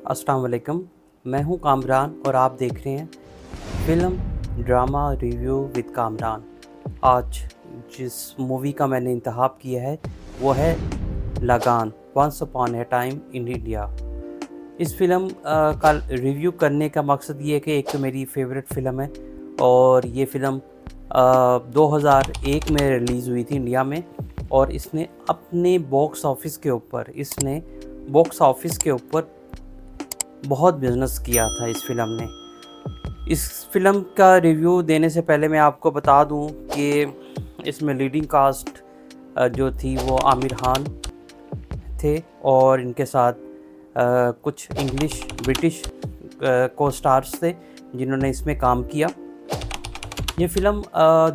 अस्सलाम वालेकुम। मैं हूं कामरान और आप देख रहे हैं film drama review with Kamran. आज जिस मूवी का मैंने इंतखाब किया है वो है Lagaan, once upon a time in India. इस फ़िल्म का रिव्यू करने का मकसद ये है कि एक तो मेरी फेवरेट फ़िल्म है और ये फ़िल्म 2001 में रिलीज़ हुई थी इंडिया में। और इसने अपने बॉक्स ऑफिस के ऊपर बहुत बिज़नेस किया था इस फ़िल्म ने। इस फ़िल्म का रिव्यू देने से पहले मैं आपको बता दूं कि इसमें लीडिंग कास्ट जो थी वो आमिर खान थे और इनके साथ कुछ इंग्लिश ब्रिटिश को स्टार्स थे जिन्होंने इसमें काम किया। ये फ़िल्म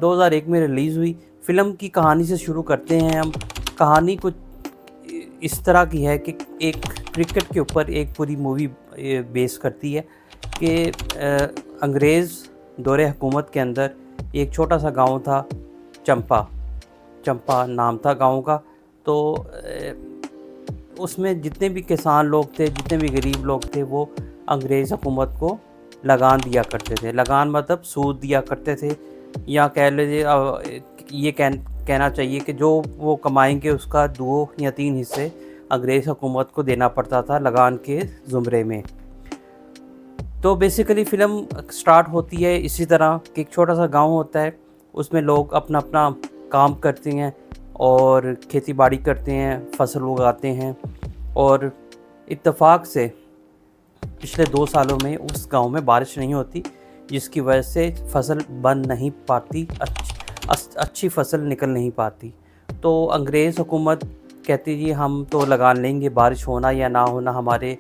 2001 में रिलीज़ हुई। फ़िल्म की कहानी से शुरू करते हैं हम। कहानी कुछ इस तरह की है कि एक क्रिकेट के ऊपर एक पूरी मूवी बेस करती है कि अंग्रेज़ दौरे हुकूमत के अंदर एक छोटा सा गांव था, चंपा नाम था गांव का। तो उसमें जितने भी किसान लोग थे, जितने भी गरीब लोग थे, वो अंग्रेज़ हुकूमत को लगान दिया करते थे। लगान मतलब सूद दिया करते थे, या कह लीजिए ये कहना चाहिए कि जो वो कमाएंगे उसका 2 या 3 हिस्से अंग्रेज़ हुकूमत को देना पड़ता था लगान के ज़ुमरे में। तो बेसिकली फ़िल्म स्टार्ट होती है इसी तरह कि एक छोटा सा गांव होता है, उसमें लोग अपना अपना काम करते हैं और खेती बाड़ी करते हैं, फसल उगाते हैं। और इत्तेफाक से पिछले 2 सालों में उस गांव में बारिश नहीं होती, जिसकी वजह से फसल बन नहीं पाती, अच्छी फसल निकल नहीं पाती। तो अंग्रेज़ हुकूमत कहती जी हम तो लगान लेंगे, बारिश होना या ना होना हमारे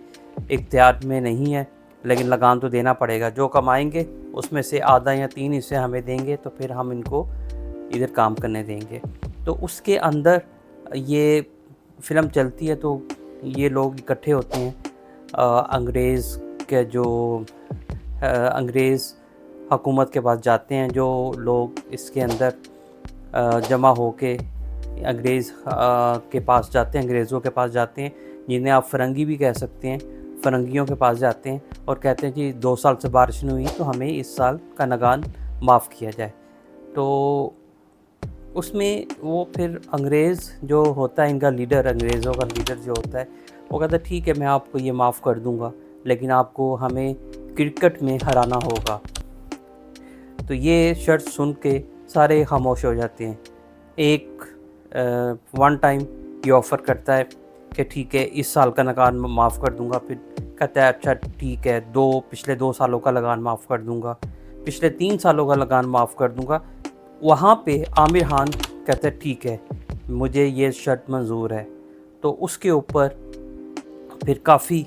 इख्तियार में नहीं है, लेकिन लगान तो देना पड़ेगा। जो कमाएंगे उसमें से आधा या 3 हिस्से हमें देंगे, तो फिर हम इनको इधर काम करने देंगे। तो उसके अंदर ये फ़िल्म चलती है। तो ये लोग इकट्ठे होते हैं, अंग्रेज़ के जो अंग्रेज़ हुकूमत के पास जाते हैं। जो लोग इसके अंदर जमा होके अंग्रेज़ों के पास जाते हैं, जिन्हें आप फ़िरंगी भी कह सकते हैं। फ़िरंगियों के पास जाते हैं और कहते हैं कि 2 साल से बारिश नहीं हुई, तो हमें इस साल का लगान माफ़ किया जाए। तो उसमें वो फिर अंग्रेज़ जो होता है, इनका लीडर, अंग्रेज़ों का लीडर जो होता है, वो कहता है ठीक है मैं आपको ये माफ़ कर दूंगा, लेकिन आपको हमें क्रिकेट में हराना होगा। तो ये शर्त सुन के सारे खामोश हो जाते हैं। एक वन टाइम ये ऑफ़र करता है कि ठीक है इस साल का लगान माफ़ कर दूंगा। फिर कहता है अच्छा ठीक है, पिछले 2 सालों का लगान माफ़ कर दूंगा, पिछले 3 सालों का लगान माफ़ कर दूंगा। वहाँ पे आमिर खान कहता है ठीक है मुझे ये शर्त मंजूर है। तो उसके ऊपर फिर काफ़ी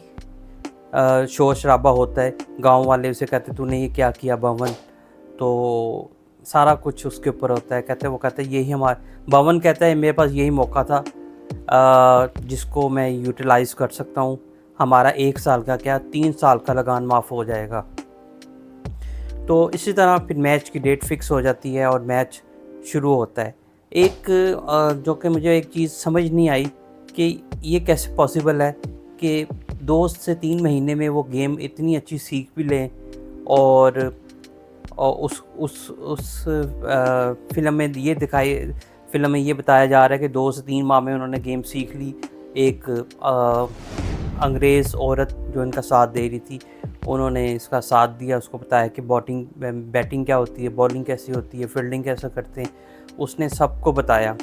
शोर शराबा होता है। गांव वाले उसे कहते तूने ये क्या किया भवन, तो सारा कुछ उसके ऊपर होता है। वो कहते हैं यही हमारा भवन, कहता है मेरे पास यही मौका था जिसको मैं यूटिलाइज़ कर सकता हूँ। हमारा 1 साल का क्या 3 साल का लगान माफ़ हो जाएगा। तो इसी तरह फिर मैच की डेट फिक्स हो जाती है और मैच शुरू होता है। एक जो कि मुझे एक चीज़ समझ नहीं आई कि ये कैसे पॉसिबल है कि 2 से 3 महीने में वो गेम इतनी अच्छी सीख भी लें। और उस फ़िल्म में ये बताया जा रहा है कि 2 से 3 माह में उन्होंने गेम सीख ली। एक अंग्रेज़ औरत जो इनका साथ दे रही थी, उन्होंने इसका साथ दिया, उसको बताया कि बैटिंग क्या होती है, बॉलिंग कैसी होती है, फील्डिंग कैसे करते हैं, उसने सबको बताया।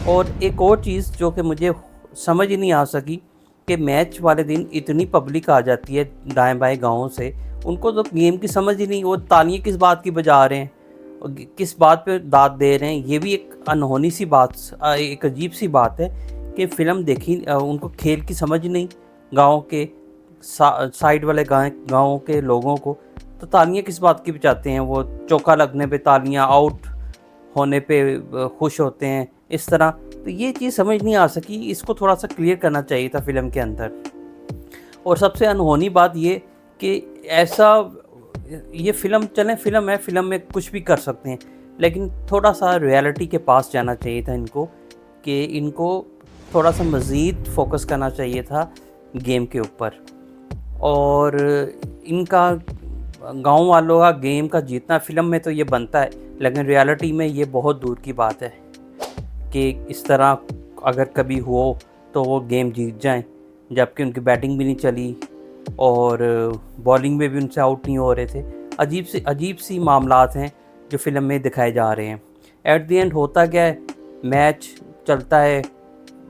और एक और चीज़ जो कि मुझे समझ ही नहीं आ सकी कि मैच वाले दिन इतनी पब्लिक आ जाती है दाएं बाएं गाँवों से, उनको तो गेम की समझ ही नहीं, वो तालियां किस बात की बजा रहे हैं और किस बात पे दाद दे रहे हैं। ये भी एक अनहोनी सी बात, एक अजीब सी बात है कि फ़िल्म देखी, उनको खेल की समझ नहीं, गाँव के साइड वाले गाँव के लोगों को तो तालियां किस बात की बजाते हैं। वो चौका लगने पे तालियां, आउट होने पे खुश होते हैं, इस तरह। तो ये चीज़ समझ नहीं आ सकी, इसको थोड़ा सा क्लियर करना चाहिए था फ़िल्म के अंदर। और सबसे अनहोनी बात ये कि ऐसा ये फ़िल्म है, फ़िल्म में कुछ भी कर सकते हैं, लेकिन थोड़ा सा रियलिटी के पास जाना चाहिए था इनको, कि इनको थोड़ा सा मज़ीद फोकस करना चाहिए था गेम के ऊपर। और इनका गांव वालों का गेम का जीतना फ़िल्म में तो ये बनता है, लेकिन रियलिटी में ये बहुत दूर की बात है कि इस तरह अगर कभी हो तो वो गेम जीत जाएं, जबकि उनकी बैटिंग भी नहीं चली और बॉलिंग में भी उनसे आउट नहीं हो रहे थे। अजीब सी मामलात हैं जो फ़िल्म में दिखाए जा रहे हैं। एट द एंड होता क्या है, मैच चलता है,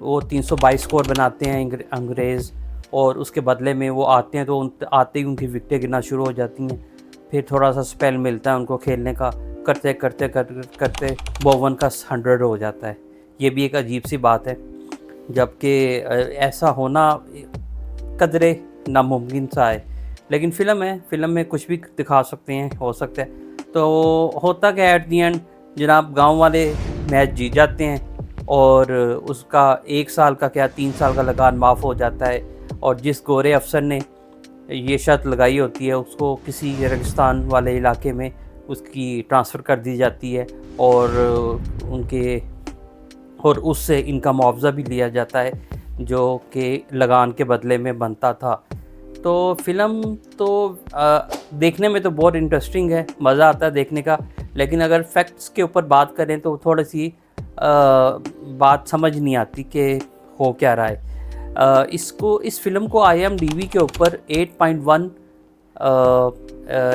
वो 322 स्कोर बनाते हैं अंग्रेज़, और उसके बदले में वो आते हैं तो आते ही उनकी विकेटें गिरना शुरू हो जाती हैं। फिर थोड़ा सा स्पेल मिलता है उनको खेलने का, करते करते करते करते बोवन का 100 हो जाता है। ये भी एक अजीब सी बात है, जबकि ऐसा होना कदरे नामुमकिन सा है, लेकिन फ़िल्म है, फ़िल्म में कुछ भी दिखा सकते हैं, हो सकता है। तो होता क्या है एट दी एंड, जनाब गांव वाले मैच जीत जाते हैं और उसका 1 साल का क्या 3 साल का लगान माफ़ हो जाता है, और जिस गोरे अफसर ने ये शर्त लगाई होती है उसको किसी रेगिस्तान वाले इलाके में उसकी ट्रांसफ़र कर दी जाती है, और उससे इनका मुआवजा भी लिया जाता है जो कि लगान के बदले में बनता था। तो फ़िल्म तो देखने में तो बहुत इंटरेस्टिंग है, मज़ा आता है देखने का, लेकिन अगर फैक्ट्स के ऊपर बात करें तो थोड़ी सी बात समझ नहीं आती कि हो क्या रहा है। इस फ़िल्म को IMDb के ऊपर 8.1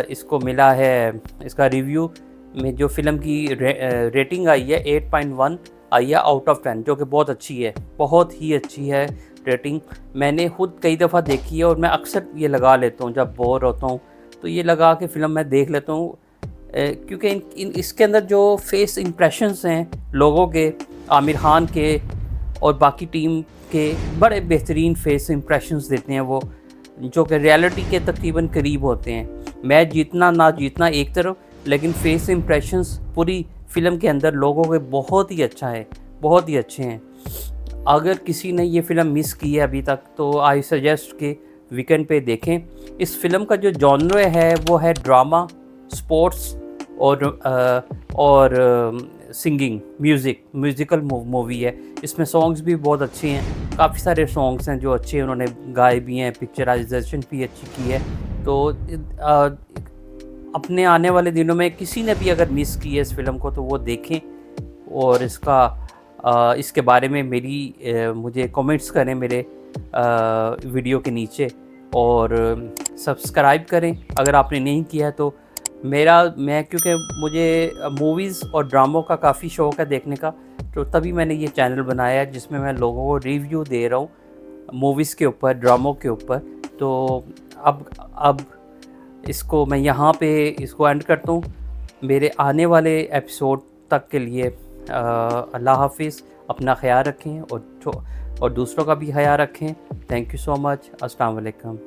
इसको मिला है, इसका रिव्यू में जो फ़िल्म की रेटिंग आई है 8.1 आई है आउट ऑफ 10, जो कि बहुत अच्छी है, बहुत ही अच्छी है रेटिंग। मैंने खुद कई दफ़ा देखी है और मैं अक्सर ये लगा लेता हूँ जब बोर होता हूँ तो ये लगा के फ़िल्म मैं देख लेता हूँ, क्योंकि इसके अंदर जो फेस इंप्रेशंस हैं लोगों के, आमिर खान के और बाकी टीम के, बड़े बेहतरीन फेस इंप्रेशंस देते हैं वो, जो कि रियलिटी के तकरीबन करीब होते हैं। मैच जीतना ना जीतना एक तरफ, लेकिन फेस इंप्रेशंस पूरी फ़िल्म के अंदर लोगों के बहुत ही अच्छा है, बहुत ही अच्छे हैं। अगर किसी ने ये फ़िल्म मिस की है अभी तक तो आई सजेस्ट कि वीकेंड पे देखें। इस फ़िल्म का जो जॉनर है वो है ड्रामा, स्पोर्ट्स और सिंगिंग, म्यूज़िकल मूवी है। इसमें सॉन्ग्स भी बहुत अच्छे हैं, काफ़ी सारे सॉन्ग्स हैं जो अच्छे उन्होंने गाए भी हैं, पिक्चराइजेशन भी अच्छी की है। तो अपने आने वाले दिनों में किसी ने भी अगर मिस की है इस फ़िल्म को तो वो देखें, और इसके बारे में मुझे कमेंट्स करें मेरे वीडियो के नीचे, और सब्सक्राइब करें अगर आपने नहीं किया है तो। क्योंकि मुझे मूवीज़ और ड्रामों का काफ़ी शौक़ है देखने का, तो तभी मैंने ये चैनल बनाया है जिसमें मैं लोगों को रिव्यू दे रहा हूँ मूवीज़ के ऊपर, ड्रामों के ऊपर। तो अब इसको मैं यहाँ पे इसको एंड करता हूँ। मेरे आने वाले एपिसोड तक के लिए अल्लाह हाफिज़, अपना ख्याल रखें और दूसरों का भी ख्याल रखें। Thank you so much. अस्सलाम वालेकुम।